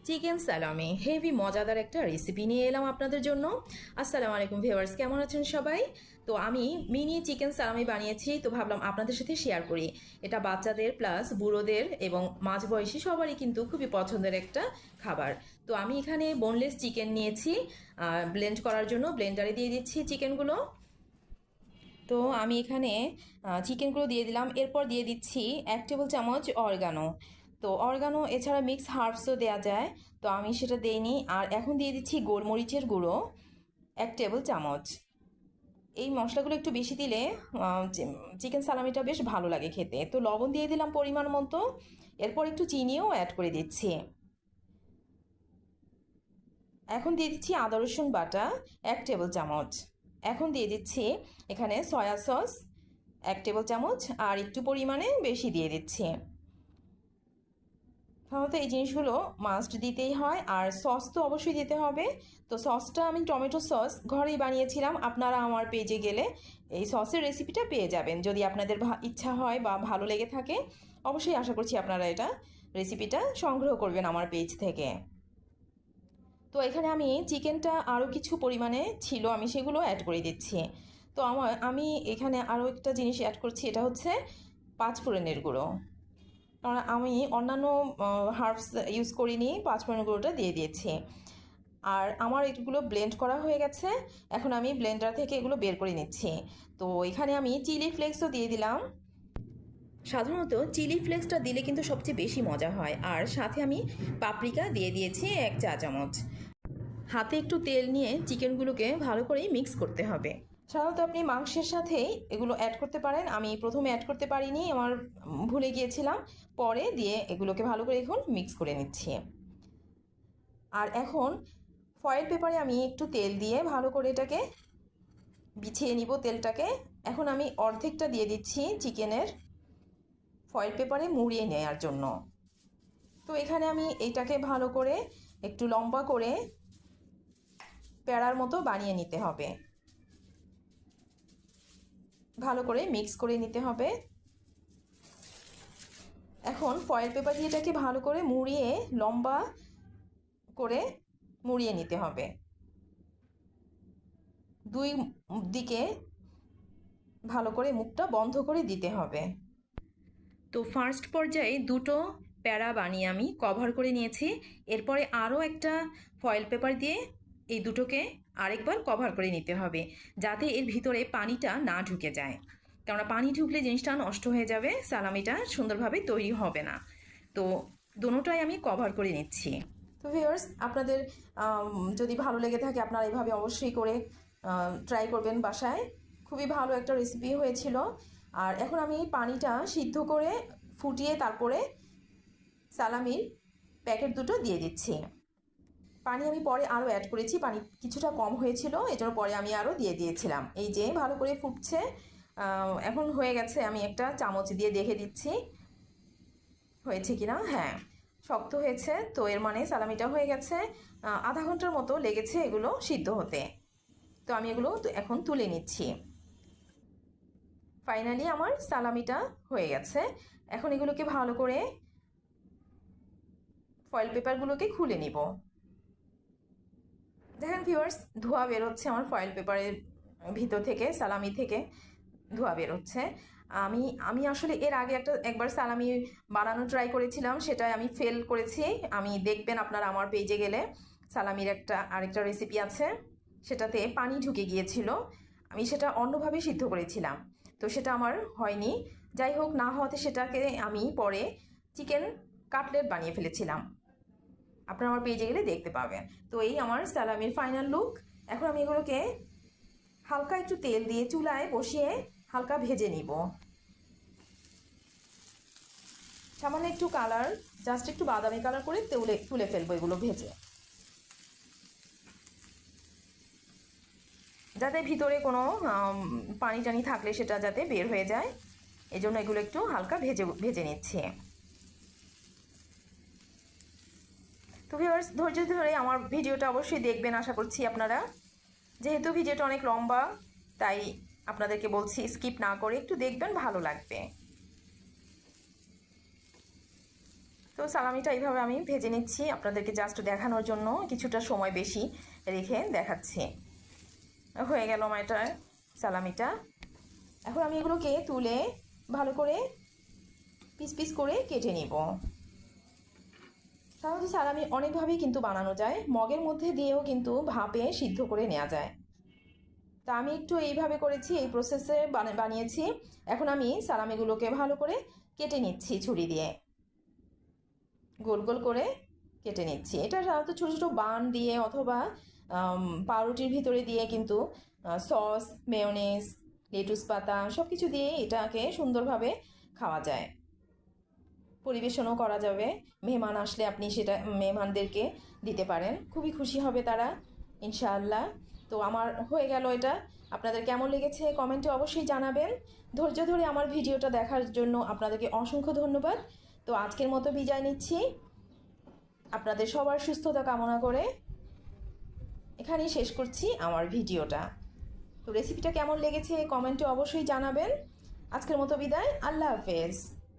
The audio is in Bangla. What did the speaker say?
চিকেন সালামি হেভি মজাদার একটা রেসিপি নিয়ে এলাম আপনাদের জন্য। আসসালামু আলাইকুম ভিউয়ার্স, কেমন আছেন সবাই? তো আমি মিনি চিকেন সালামি বানিয়েছি, তো ভাবলাম আপনাদের সাথে শেয়ার করি। এটা বাচ্চাদের প্লাস বুড়োদের এবং মাঝবয়সী সবারই কিন্তু খুবই পছন্দের একটা খাবার। তো আমি এখানে বোনলেস চিকেন নিয়েছি, ব্লেন্ড করার জন্য ব্লেন্ডারে দিয়ে দিচ্ছি চিকেনগুলো। তো আমি এখানে চিকেনগুলো দিয়ে দিলাম, এরপর দিয়ে দিচ্ছি 1 টেবিল চামচ অরগানো। তো অরগানো এছাড়া মিক্স হার্বসও দেওয়া যায়, তো আমি সেটা দেইনি। আর এখন দিয়ে দিচ্ছি গোলমরিচের গুঁড়ো 1 টেবিল চামচ। এই মশলাগুলো একটু বেশি দিলে চিকেন সালামিটা বেশ ভালো লাগে খেতে। তো লবণ দিয়ে দিলাম পরিমাণ মতো, এরপর একটু চিনিও অ্যাড করে দিচ্ছি। এখন দিয়ে দিচ্ছি আদা রসুন বাটা 1 টেবিল চামচ। এখন দিয়ে দিচ্ছি এখানে সয়া সস 1 টেবিল চামচ, আর একটু পরিমাণে বেশি দিয়ে দিচ্ছি। সাধারণত এই জিনিসগুলো মাস্ট দিতেই হয়, আর সস তো অবশ্যই দিতে হবে। তো সসটা আমি টমেটো সস ঘরেই বানিয়েছিলাম, আপনারা আমার পেজে গেলে এই সসের রেসিপিটা পেয়ে যাবেন। যদি আপনাদের ইচ্ছা হয় বা ভালো লেগে থাকে, অবশ্যই আশা করছি আপনারা এটা রেসিপিটা সংগ্রহ করবেন আমার পেজ থেকে। তো এখানে আমি চিকেনটা আরও কিছু পরিমাণে ছিল, আমি সেগুলো অ্যাড করে দিচ্ছি। তো আমি এখানে আরও একটা জিনিস অ্যাড করছি, এটা হচ্ছে 5 ফোড়নের গুঁড়ো। কারণ আমি অন্যান্য হার্বস ইউজ করিনি, 5 ফোড়নের গুঁড়োটা দিয়ে দিয়েছি। আর আমার এগুলো ব্লেন্ড করা হয়ে গেছে, এখন আমি ব্লেন্ডার থেকে এগুলো বের করে নিচ্ছি। তো এখানে আমি চিলি ফ্লেক্সও দিয়ে দিলাম। সাধারণত চিলি ফ্লেক্সটা দিলে কিন্তু সবচেয়ে বেশি মজা হয়। আর সাথে আমি পাপরিকা দিয়ে দিয়েছি 1 চা চামচ। হাতে একটু তেল নিয়ে চিকেনগুলোকে ভালো করে মিক্স করতে হবে। সাধারণত আপনি মাংসের সাথেই এগুলো অ্যাড করতে পারেন, আমি প্রথমে অ্যাড করতে পারিনি, আমার ভুলে গিয়েছিলাম। পরে দিয়ে এগুলোকে ভালো করে এখন মিক্স করে নিচ্ছি। আর এখন ফয়েল পেপারে আমি একটু তেল দিয়ে ভালো করে এটাকে বিছিয়ে নিব তেলটাকে। এখন আমি অর্ধেকটা দিয়ে দিচ্ছি চিকেনের ফয়েল পেপারে মুড়িয়ে নেওয়ার জন্য। তো এখানে আমি এইটাকে ভালো করে একটু লম্বা করে প্যাড়ার মতো বানিয়ে নিতে হবে, ভালো করে মিক্স করে নিতে হবে। এখন ফয়েল পেপার দিয়ে এটাকে ভালো করে মুড়িয়ে লম্বা করে মুড়িয়ে নিতে হবে, দুই দিকে ভালো করে মুখটা বন্ধ করে দিতে হবে। তো ফার্স্ট পর্যায়ে দুটো প্যাড়া বানিয়ে আমি কভার করে নিয়েছি। এরপরে আরও একটা ফয়েল পেপার দিয়ে এই দুটোকে আরেকবার কভার করে নিতে হবে, যাতে এর ভিতরে পানিটা না ঢুকে যায়। কেননা পানি ঢুকলে জিনিসটা নষ্ট হয়ে যাবে, সালামিটা সুন্দরভাবে তৈরি হবে না। তো দুটোটাই আমি কভার করে নিচ্ছি। তো ভিউয়ার্স, আপনাদের যদি ভালো লেগে থাকে আপনারা এইভাবে অবশ্যই করে ট্রাই করবেন বাসায়। খুবই ভালো একটা রেসিপি হয়েছিল। আর এখন আমি পানিটা সিদ্ধ করে ফুটিয়ে তারপরে সালামির প্যাকেট দুটো দিয়ে দিচ্ছি। পানি আমি পরে আরও অ্যাড করেছি, পানি কিছুটা কম হয়েছিল, এজন্য পরে আমি আরও দিয়ে দিয়েছিলাম। এই যে ভালো করে ফুটছে, এখন হয়ে গেছে। আমি একটা চামচ দিয়ে দেখে দিচ্ছি হয়েছে কিনা। হ্যাঁ, শক্ত হয়েছে, তো এর মানে সালামিটা হয়ে গেছে। আধা ঘন্টার মতো লেগেছে এগুলো সিদ্ধ হতে। তো আমি এগুলো এখন তুলে নিচ্ছি। ফাইনালি আমার সালামিটা হয়ে গেছে। এখন এগুলোকে ভালো করে ফয়েল পেপারগুলোকে খুলে নিব। দেখেন ভিউয়ার্স, ধোঁয়া বেরোচ্ছে আমার ফয়েল পেপারের ভিতর থেকে, সালামি থেকে ধোঁয়া বেরোচ্ছে। আমি আমি আসলে এর আগে একবার সালামি বানানো ট্রাই করেছিলাম, সেটাই আমি ফেল করেছি। আমি দেখবেন আপনারা আমার পেজে গেলে সালামির আরেকটা রেসিপি আছে, সেটাতে পানি ঢুকে গিয়েছিল। আমি সেটা অন্যভাবে সিদ্ধ করেছিলাম, তো সেটা আমার হয়নি। যাই হোক, না হওয়াতে সেটাকে আমি পরে চিকেন কাটলেট বানিয়ে ফেলেছিলাম, আপনারা আমার পেজে গেলে দেখতে পাবেন। তো এই আমার সালামির ফাইনাল লুক। এখন আমি এগুলোকে হালকা একটু তেল দিয়ে চুলায় বসিয়ে হালকা ভেজে নিব। সামান্য একটু কালার, জাস্ট একটু বাদামি কালার করে তুলে ফেলবো এগুলো ভেজে, যাতে ভিতরে কোনো পানি টানি থাকলে সেটা যাতে বের হয়ে যায়। এই জন্য এগুলো একটু হালকা ভেজে নিচ্ছি। তো ভিউয়ার্স, ধৈর্য ধরে আমার ভিডিওটা অবশ্যই দেখবেন আশা করছি আপনারা। যেহেতু ভিডিওটা অনেক লম্বা, তাই আপনাদেরকে বলছি স্কিপ না করে একটু দেখবেন, ভালো লাগবে। তো সালামিটা এইভাবে আমি ভেজে নিচ্ছি আপনাদেরকে জাস্ট দেখানোর জন্য, কিছুটা সময় বেশি রেখে দেখাচ্ছি। হয়ে গেল আমার এটা সালামিটা। এখন আমি এগুলোকে তুলে ভালো করে পিস পিস করে কেটে নিব। সাধারণত সালামি অনেকভাবেই কিন্তু বানানো যায়, মগের মধ্যে দিয়েও কিন্তু ভাপে সিদ্ধ করে নেওয়া যায়। তা আমি একটু এইভাবে করেছি, এই প্রসেসে বানিয়েছি। এখন আমি সালামিগুলোকে ভালো করে কেটে নিচ্ছি ছুরি দিয়ে, গোল গোল করে কেটে নিচ্ছি। এটা সাধারণত ছোটো ছোটো বান দিয়ে অথবা পাউরুটির ভিতরে দিয়ে কিন্তু সস, মেয়োনেজ, লেটুস পাতা সব কিছু দিয়ে এটাকে সুন্দরভাবে খাওয়া যায়, পরিবেশনও করা যাবে। মেহমান আসলে আপনি সেটা মেহমানদেরকে দিতে পারেন, খুবই খুশি হবে তারা ইনশাআল্লাহ। তো আমার হয়ে গেল এটা। আপনাদের কেমন লেগেছে কমেন্টে অবশ্যই জানাবেন। ধৈর্য ধরে আমার ভিডিওটা দেখার জন্য আপনাদেরকে অসংখ্য ধন্যবাদ। তো আজকের মতো বিদায় নিচ্ছি, আপনাদের সবার সুস্থতা কামনা করে এখানেই শেষ করছি আমার ভিডিওটা। তো রেসিপিটা কেমন লেগেছে কমেন্টে অবশ্যই জানাবেন। আজকের মতো বিদায়, আল্লাহ হাফেজ।